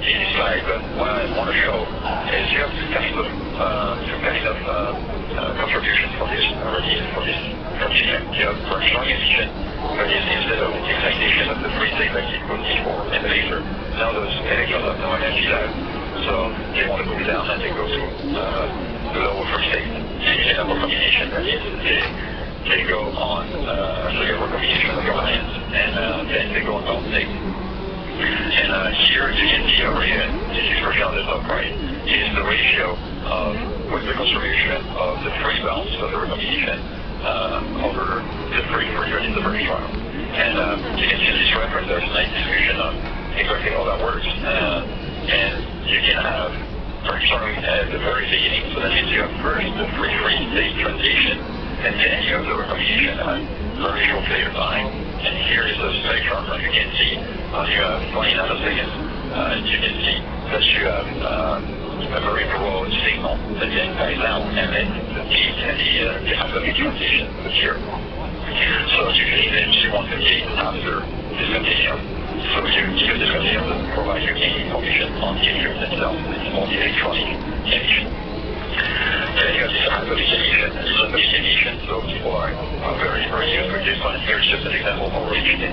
in this slide, but what I want to show is you have contributions for this continuum. You have fractional emission, but instead of excitation of the free state like it would before and later, now those electrons have no energy left, so they want to move down and they go to the lower free state. And you can have a combination, that is, they go on, so you have a combination of your ions, and then they go on bound state. And here you can see over here, this expression on the top right, is the ratio of with the conservation of the free bounds of the recombination over the free in the first trial. And you can see in this reference there's a nice description of exactly how that works. And you can have, starting at the very beginning, so that means you have first the free state transition, and then you have the recombination at very short period of time. And here is the spectrum, and you can see you have 20 nanoseconds. You can see that you have a very broad signal that then dies out, and then the peak and the atomic transition appear. So usually then you want to gate after this continuum. So you use this continuum to provide you any information on the electrons themselves, on the electronic emission. Then you have this atomic emission. This atomic emission, so people are very, very used with this one. Here's just an example of how rich in this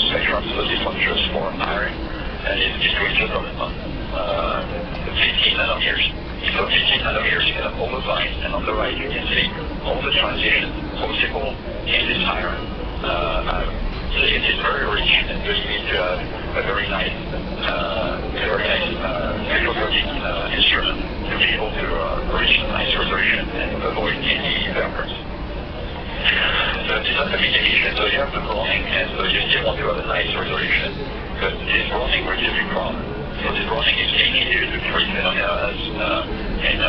spectrum. So this one just for iron, and it's doing just on 15 nanometers. So 15 nanometers, you can have all those lines, and on the right you can see all the transitions possible in this iron. So it is very rich, and so you need to have a very nice spectroscopic instrument to be able to reach a nice resolution and avoid any evaporates. So this atomic emission, so you have the Browning, and so you still want to have a nice resolution, but this Browning will give you a problem. So this Browning is mainly due to three phenomena in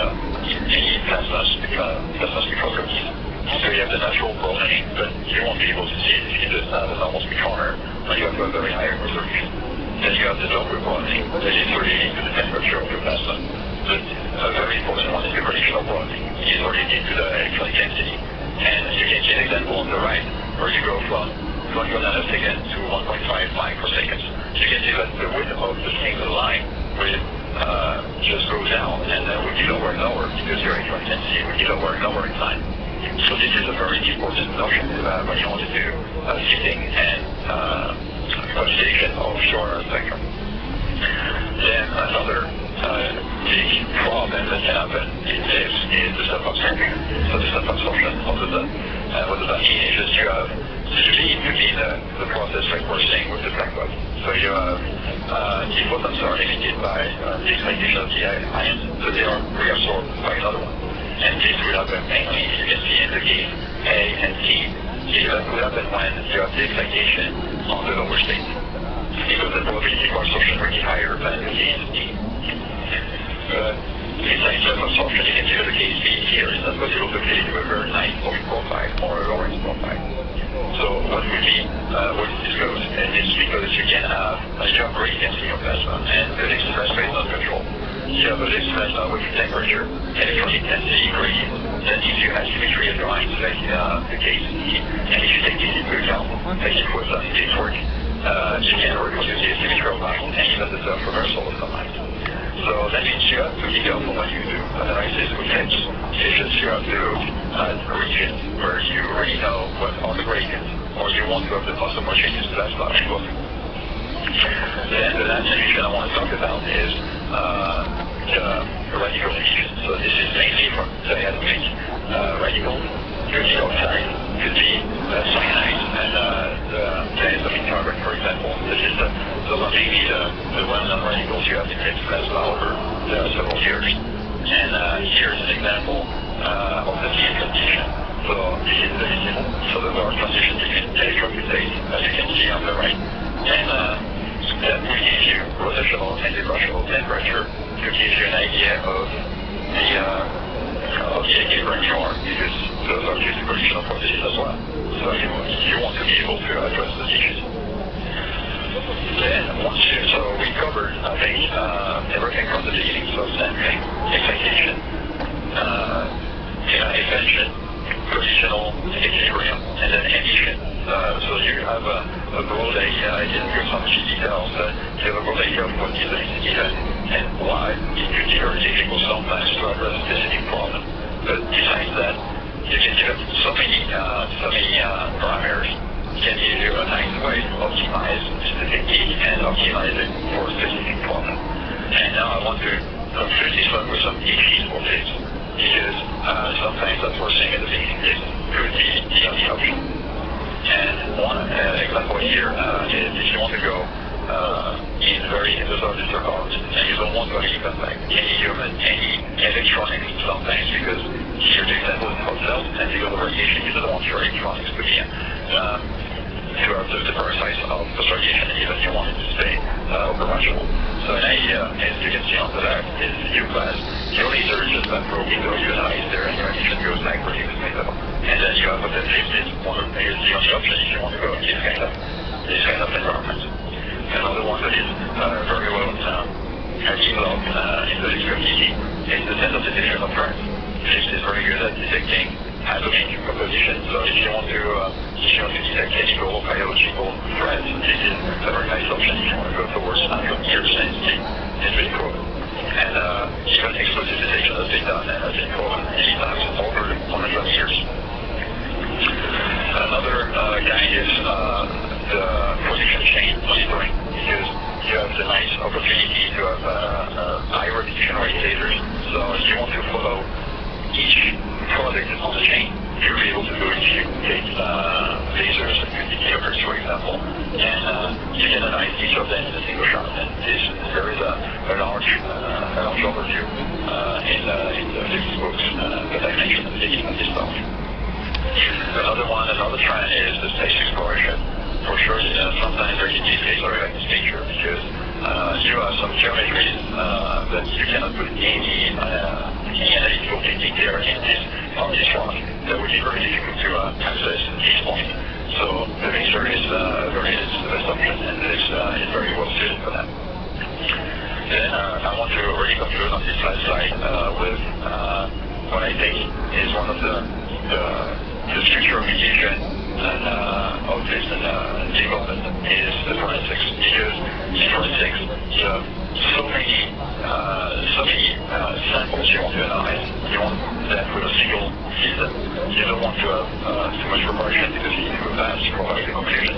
any plasma spectroscopy. So you have the natural Browning, but you won't be able to see it if you just have a normal spectrometer, but you have a very high resolution. Then you have the Doppler Browning, that is related to the temperature of your plasma. But a very important one is the gravitational Browning. It is related to the electron density. And you can see an example on the right, where you go from 20 nanosecond to 1.5 microseconds. You can see that the width of the single line will just go down, and will be lower and lower because your electron density will be lower and lower in time. So this is a very important notion when you want to do fitting and quantification of your spectrum. Then another big problem that can happen in this is the self-absorption. So the self-absorption, what does that mean? Is just you have, usually it could be the process like we're saying with the black body. So you have, the photons are emitted by the excitation of the ions, so they are reabsorbed by another one. And this will happen mainly, you can see in the case A and T, it will happen when you have the excitation on the lower state, because the probability for absorption will be higher than the case D. Besides self-absorption, you can see the case B here is not possible to create a very nice point profile or a Lorentz profile. So what will be, what is disclosed, and it's because you can have a great density of plasma, and the Lipson plasma is not controlled. You have a Lipson plasma with temperature, electronic density gradient, that if you have symmetry of your lines, like the case D, and if you take this into account, like it was done in this work, you can reproduce the symmetry of lines and even the self-reversal of the lines. So that means you have to be careful when you do analysis with edge decisions. You have to look at regions where you already know what are the gradients, or you want to have the most homogeneous plasma angle. Then the last emission I want to talk about is the radical emission. So this is mainly from the atomic radical. Could be oxide, could be cyanide, and the atomic carbon, for example. This is maybe the well-known radicals you have in mixed plasma over several years. And here's an example of the T transition. So this is the visible, so the lower transition between electrolytic state, as you can see on the right. And that will give you rotational and irrational temperature to give you an idea of the equilibrium form, because those are just gravitational properties as well. So you want to be able to address those issues. Then so we covered, I think, everything from the beginning, so sampling, excitation, expansion, gravitational equilibrium, and then emission. So you have a broad idea. I didn't go so much in details, but you have a broad idea of what is an event and why it could be very difficult sometimes to address a specific problem. But besides that, you can give so many parameters can give you a nice way to optimize specific need and optimize it for a specific problem. And now I want to conclude this one with some feasible fits, because sometimes that we're saying at the beginning is could be the only option. And one example here is if you want to go in very industrial circles and you don't want to actually contact any human, any electronics sometimes, because here the example is hotels and you go to radiation, you don't want your electronics to be to have the parasites of the radiation, even if you want it to stay operational. So an idea, as you can see on the left, is U-class. The only surgeons that probably go utilize their radiation goes back for use metal. And then you have the fifth is one of the only option if you want to go in this kind of environment. Another one that is very well developed in the community is the sense of detection of threats. Fifth is very good at detecting atomic composition. So if you want to detect chemical, biological threats, this is a very nice option if you want to go towards years sensitive. It's really cool. And even explosive detection has been done and has been proven many times over 100 years. Another guide is the production chain monitoring, because you have the nice opportunity to have high repetition rate lasers. So if you want to follow each product on the chain, you'll be able to do it if you take lasers and gigahertz, for example, and you can analyze each of them in a single shot. And there is a large overview in the books that I mentioned at the beginning of this talk. Another trend is the space exploration. For sure, sometimes there can be space or like this picture, because you have some geometries that you cannot put any analytical technique there on this one. That would be very difficult to access at this point. So the laser is the best option, and is very well suited for that. Then I want to really conclude on this last slide with what I think is one of the future application of this development is the forensics, because in forensics you have so many samples you want to analyze. You want that with a single system. You don't want to have too much preparation, because you need to go fast to provide the conclusion.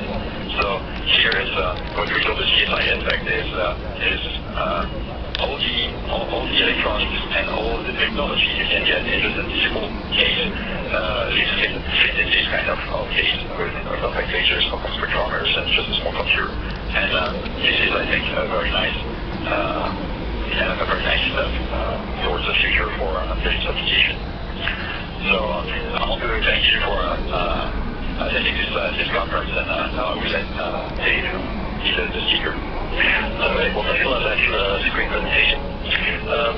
So here is what we call the CSI effect is all the electronics and all the technology you can get in just a simple case fit in this kind of case with compact lasers, compact spectrometers, and just a small computer. And this is, I think, a very nice step towards the future for this application. So I want to thank you for attending this conference, and now I will let Dave be the speaker. Well, thank you a lot for this great presentation.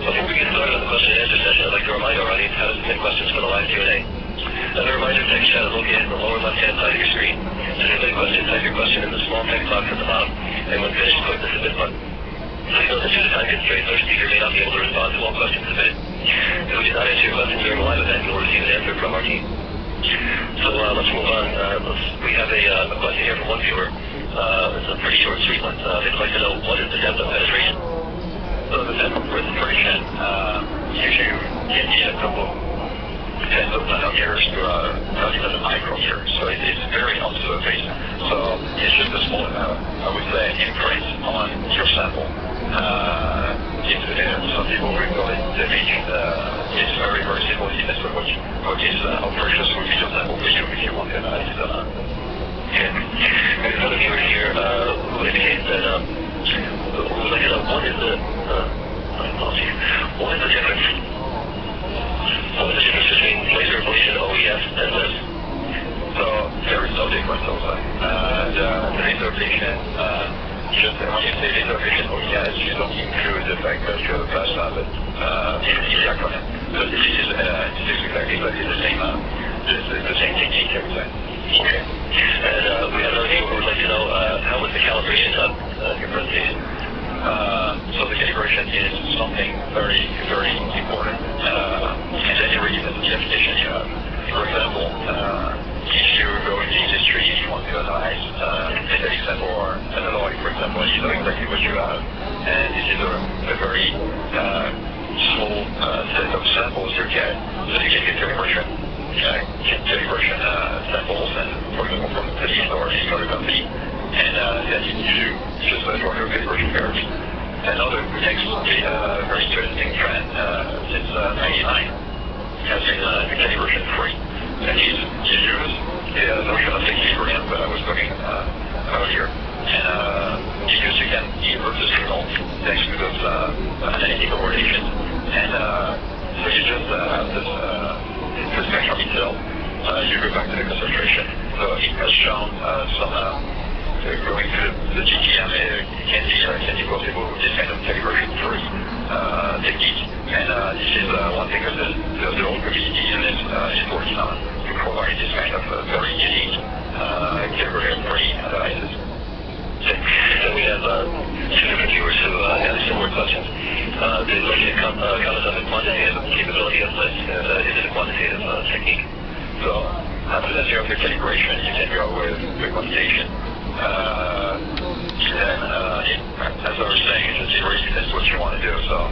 Before we get started on the question and answer session, I'd like to remind our audience how to submit questions for the live Q&A. As a reminder, text chat is located in the lower left-hand side of your screen. To submit a question, type your question in the small text box at the bottom, and when finished, click the submit button. Please note that due to time constraints, our speaker may not be able to respond to all questions submitted. If we do not answer your question during the live event, you'll receive an answer from our team. So let's move on. We have a question here from one viewer. It's a pretty short, sweet one. They'd like to know, what is the depth of penetration? So the depth of penetration usually can be a couple tens of nanometers to not even a micrometer. So it's very on the surface. So it's just a small, I would say, imprint on your sample. Some people will call it the image. It's very, very simple. It depends on what is how precious would be your sample for you if you want to analyze it. Okay. There's another viewer here who indicates that what is the difference? What is the difference between laser ablation, OES, and LIS? So there is no difference also. The laser ablation, just when you say laser ablation, OES, you don't include the fact that you have a plasma, but in the acronym. But this is exactly the same technique, I would say. Okay. And we have another viewer who would like to know, how was the calibration done in your presentation? So the calibration is something very, very important. And then you really depends on the application you have. For example, if you go in the industry, if you want to analyze metallic sample or an alloy, for example, you know exactly what you have. And this is a very small set of samples you get, so you can get calibration samples, and for example from the police or any other company, and then you do just draw your calibration curves. Another next very interesting trend since '99 has been the calibration free. That is, you use the notion of equilibrium that I was talking earlier, and you can invert the signal thanks to those analytical relations, and so you just have the spectrum itself. You go back to the concentration. So it has shown going to the GTM can be possible with this kind of calibration-free technique. And this is one thing that the whole community is working on, to provide this kind of very unique calibration-free devices. So we have two different viewers who have similar questions. They're looking to comment on the quantitative capability of this, and is it a quantitative technique? So after that you have the calibration, you can go with the quantitation. Then, as I was saying, it really depends what you want to do. So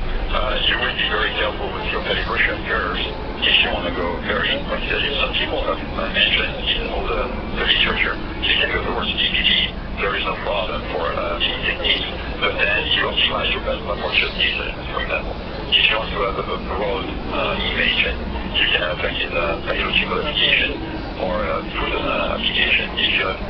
you will be very careful with your calibration curves if you want to go very quantitative. Some people have mentioned in all the literature, you can go towards DPT. There is no problem for these techniques, but then you optimize your plasma for just these elements, for example. If you want to have a broad image, and you can have like in biological application or food application, if you have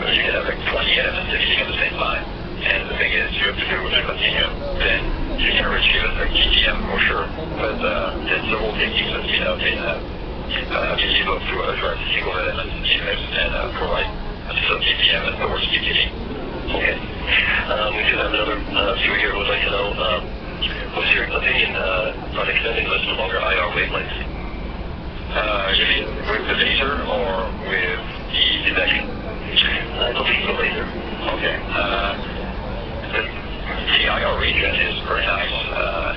you can have like 20 elements everything at the same time. And the thing is, you have to do with a continuum. Then you can achieve it like GTM for sure, but then several techniques that been able to address single elements and provide some GTM and towards GTD. Okay. We do have another viewer here who would like to know what's your opinion on extending this to longer IR wavelengths? You mean with the laser or with the detection? I believe the laser. Okay. The IR region is very nice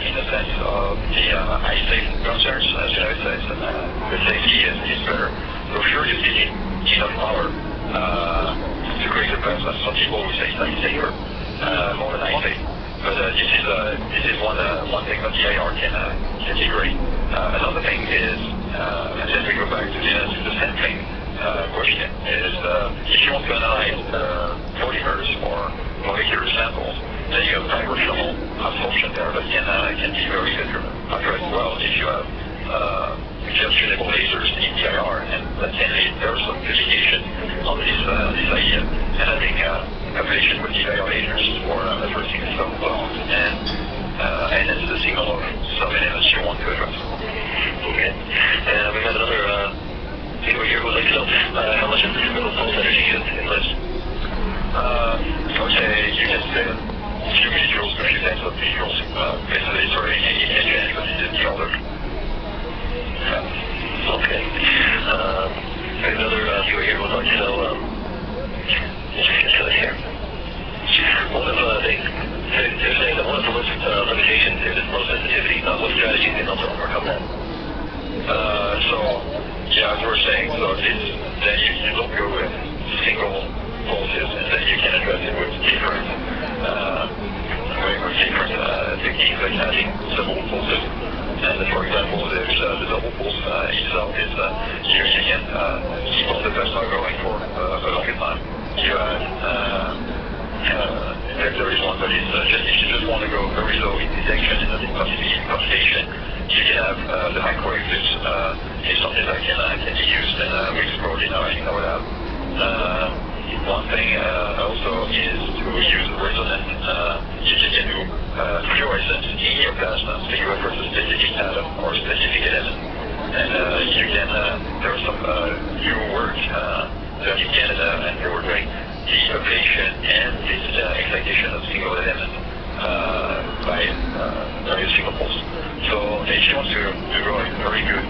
in the sense of the eye safety concerns. As you know, the safety is better. So sure, you need enough power to create the plasma. Some people will say it's safer, more than eye safe. But this is one thing that the IR can integrate. Another thing is, and then we go back to the sampling question, is if you want to analyze polymers or molecular samples, then you have vibrational absorption there that can be very good addressed well if you have just tunable lasers in the IR, and that can lead there some communication on this idea. And I think application with the IR lasers for addressing some bones and it's the signal of some elements you want to address. Okay. And we have another viewer here who would like to know how much of the typical pulse energy used in this? Okay, you can say a few millijoules, a few tens of millijoules. Basically, it's already engine because it is the order. Okay. Another viewer here would like to know, let's get to it here. They're saying that one of the limitations is low sensitivity. What strategies can help to overcome that? As we were saying, then you don't go with single pulses, and then you can address it with different techniques like adding several pulses. And for example, there's the double pulse itself is you can keep on the plasma going for a longer time. You there is one that is just if you just want to go very low in detection and in computation, you can have the microwave loops is something that can be used, and we explored in our lab. One thing also is to use resonant. You can do fluorescence in your plasma, so you refer to a specific atom or a specific element, and you can. There is some new work done in Canada, and they were doing the ablation and this excitation of single element by various single pulse. So if you want to go in very good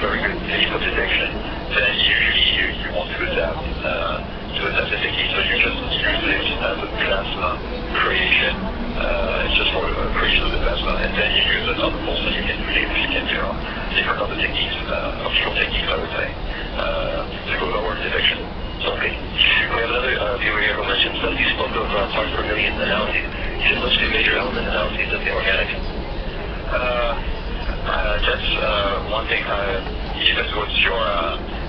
physical detection, then usually you want to adapt the technique. So you just use this as a plasma creating excitation. It's just for creation of the plasma, and then you use another pulse that you can create, different other techniques, optical techniques, I would say, to go lower detection. Okay. We have another viewer here who mentions that you spoke of parts per million analyses. You should list two major element analyses of the organic. That's one thing. That's what's your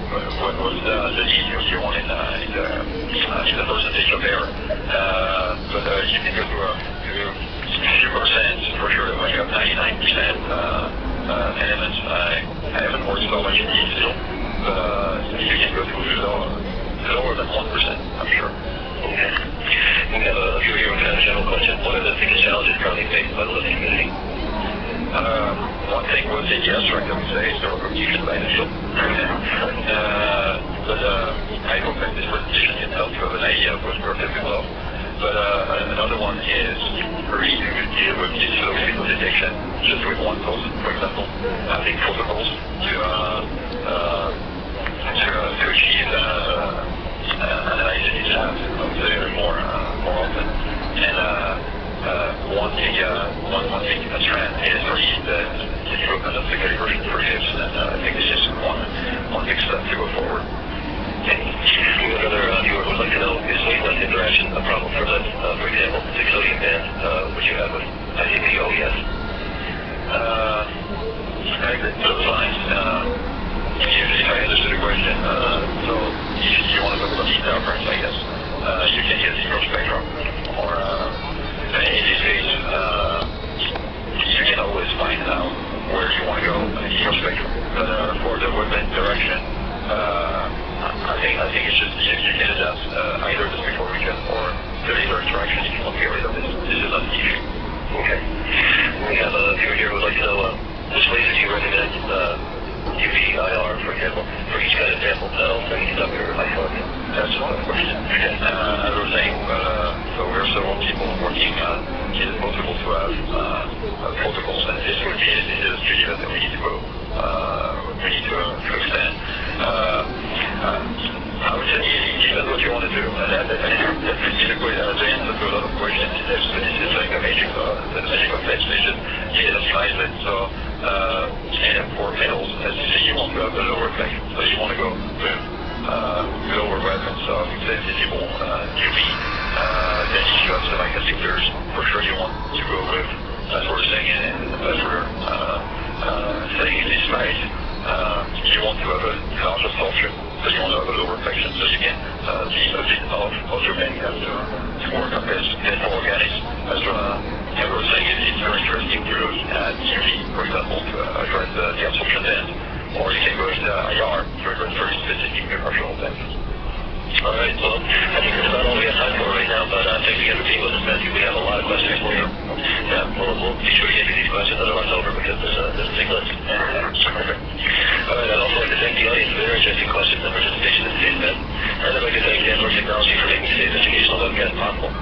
what was the need you want in the percentage of error. But you can go to a few percent for sure. When you have 99% elements, I haven't worked so much in detail, but you can go to lower than 1%, I'm sure. Okay. We have a viewer here with kind of a general question. What are the biggest challenges currently faced by the lithium community? One thing was the yes-direct, I would say, is the recognition by the field. But I hope that this presentation can help you have an idea of what we're talking about. But another one is really to deal with digital signal detection just with one pulse, for example, having protocols to achieve analysis in labs, I would say, more often. And one thing, a trend is really the development of the calibration for chips, and I think this is one big step to go forward. Okay. We have another viewer who would like to know, is wave length interaction a problem for lead? For example, the sodium band, which you have with ICP OES? I think those lines, if I understood the question, so you want to talk about the difference, I guess. You can get zero spectrum, or in this case, you can always find out where you want to go in zero spectrum. But for the wavelength direction, I think it's just you can adapt either the spectral region or the laser interaction if you want to get rid of this. This is not the issue. Okay. We have a viewer here who would like to know which laser do you recommend, UV, IR, for example, for each kind of sample, metal, semiconductor, or isolate? That's one question. As I was saying, so we're several people working in multiple to have protocols, and this would be the studio that we need to go, we need to extend. I would say it depends what you want to do. That could be the answer to a lot of questions. This is like a magic effect. You can size it. So, and for metals, as you say, you want to have the lower effect. So you want to go with lower wavelengths. So I would say visible UV. Then if you have semiconductors, for sure you want to go with, as we're saying, and as we're saying in this slide, you want to have a large absorption, so you want to have a lower fraction, so you can be a bit of your bandgap to work on this. And for organics, as we're saying, it's very interesting to look at UV, for example, to address the absorption band, or you can go with the IR to address very specific commercial bands. All right, well, I think that's about all we have time for right now, but thanks again for being with us, Matthew. We have a lot of questions for you. Yeah, we'll be sure to get to these questions as it runs over because there's a big list. All right, I'd also like to thank the audience for their interesting questions and participation in today's event. And I'd like to thank Danforth Technology for making today's educational webcast possible.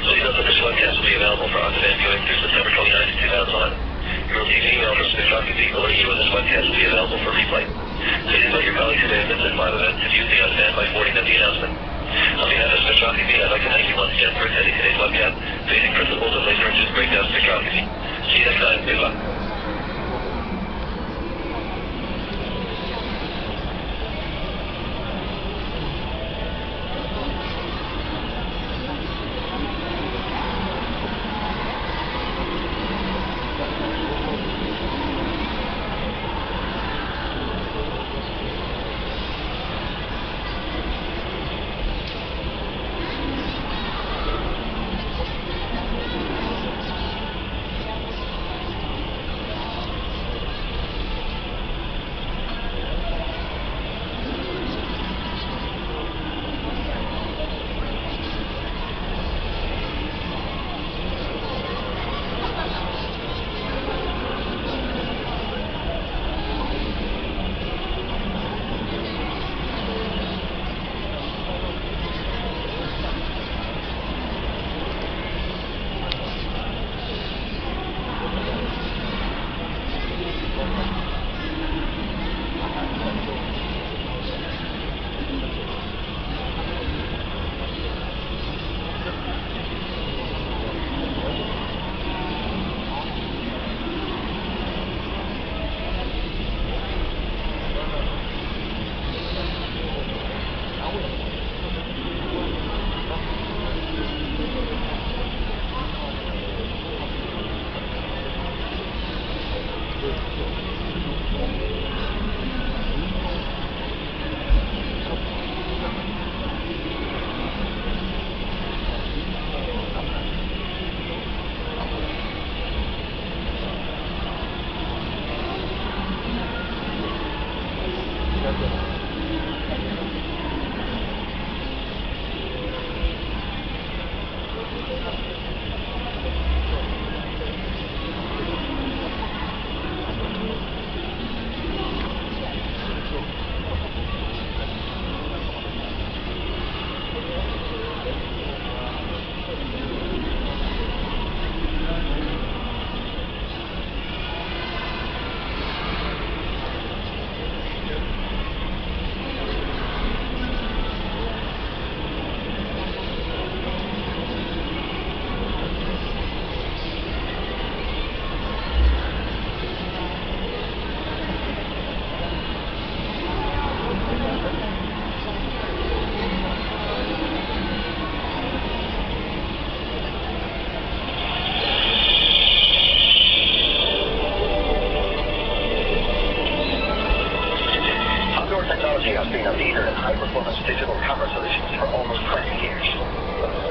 Please note that this webcast will be available for on-demand viewing through September 29th, 2011. You will receive an email from Spectroscopy alerting you when this webcast will be available for replay. Please invite your colleagues today at this live event to view the on-demand by forwarding them the announcement. On behalf of Spectroscopy, I'd like to thank you once again for attending today's webcast, Basic Principles of Laser-Induced Breakdown Spectroscopy. See you next time. Goodbye.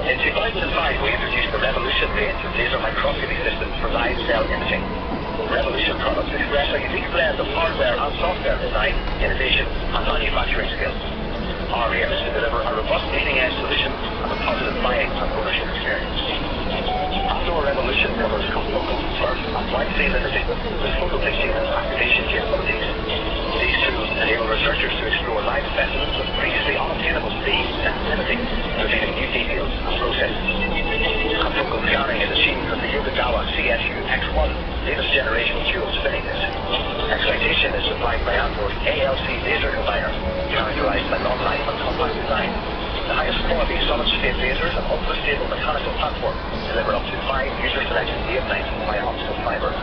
In 2005, we introduced the Revolution range of laser microscopy systems for live cell imaging. Revolution products express a unique blend of hardware and software design, innovation, and manufacturing skills. Our aim is to deliver a robust leading-edge solution and a positive buying and ownership experience. Andor Revolution covers confocal, turf, and wide-field imaging with photo bleaching and activation capabilities. These tools enable researchers to explore live specimens with previously unobtainable speed and sensitivity, revealing new details and processes. Confocal scanning is achieved with the Yokogawa CSU X1 latest generation dual spinning disc. Excitation is supplied by Andor's ALC laser combiner, characterized by long life and compact design. The highest quality solid-state lasers and ultra-stable mechanical platform deliver up to 5 user-selected wavelengths via optical fiber.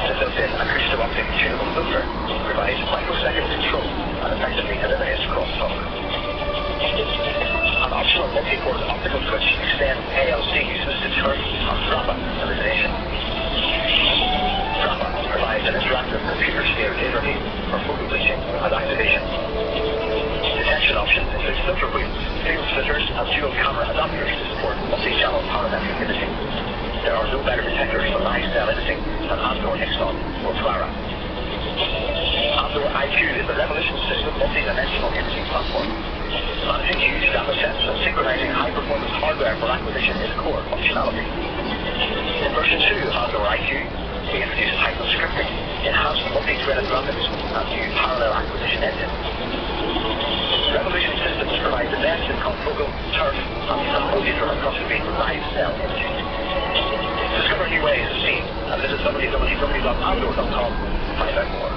The built-in acousto-optic tunable filter provides microsecond control and effectively eliminates crosstalk. An optional multi-port optical switch extends ALC uses to turf and DRAPA illumination. DRAPA provides an interactive computer-steered laser beam for photo bleaching and activation. Detection options include filter wheels, field splitters, and dual camera adapters to support multi-channel parametric imaging. There are no better detectors for live cell imaging than Andor Ixon or Clara. Andor IQ is the Revolution system multi-dimensional imaging platform. Managing huge data sets and synchronizing high-performance hardware for acquisition is core functionality. In version 2 of Andor IQ, we introduced Python scripting, enhanced multi-threaded graphics, and new parallel acquisition engine. Revolution systems provide the best in confocal, turf, and multi-thread microscopy for live cell imaging. Discover new ways of seeing and visit www.andor.com to find out more.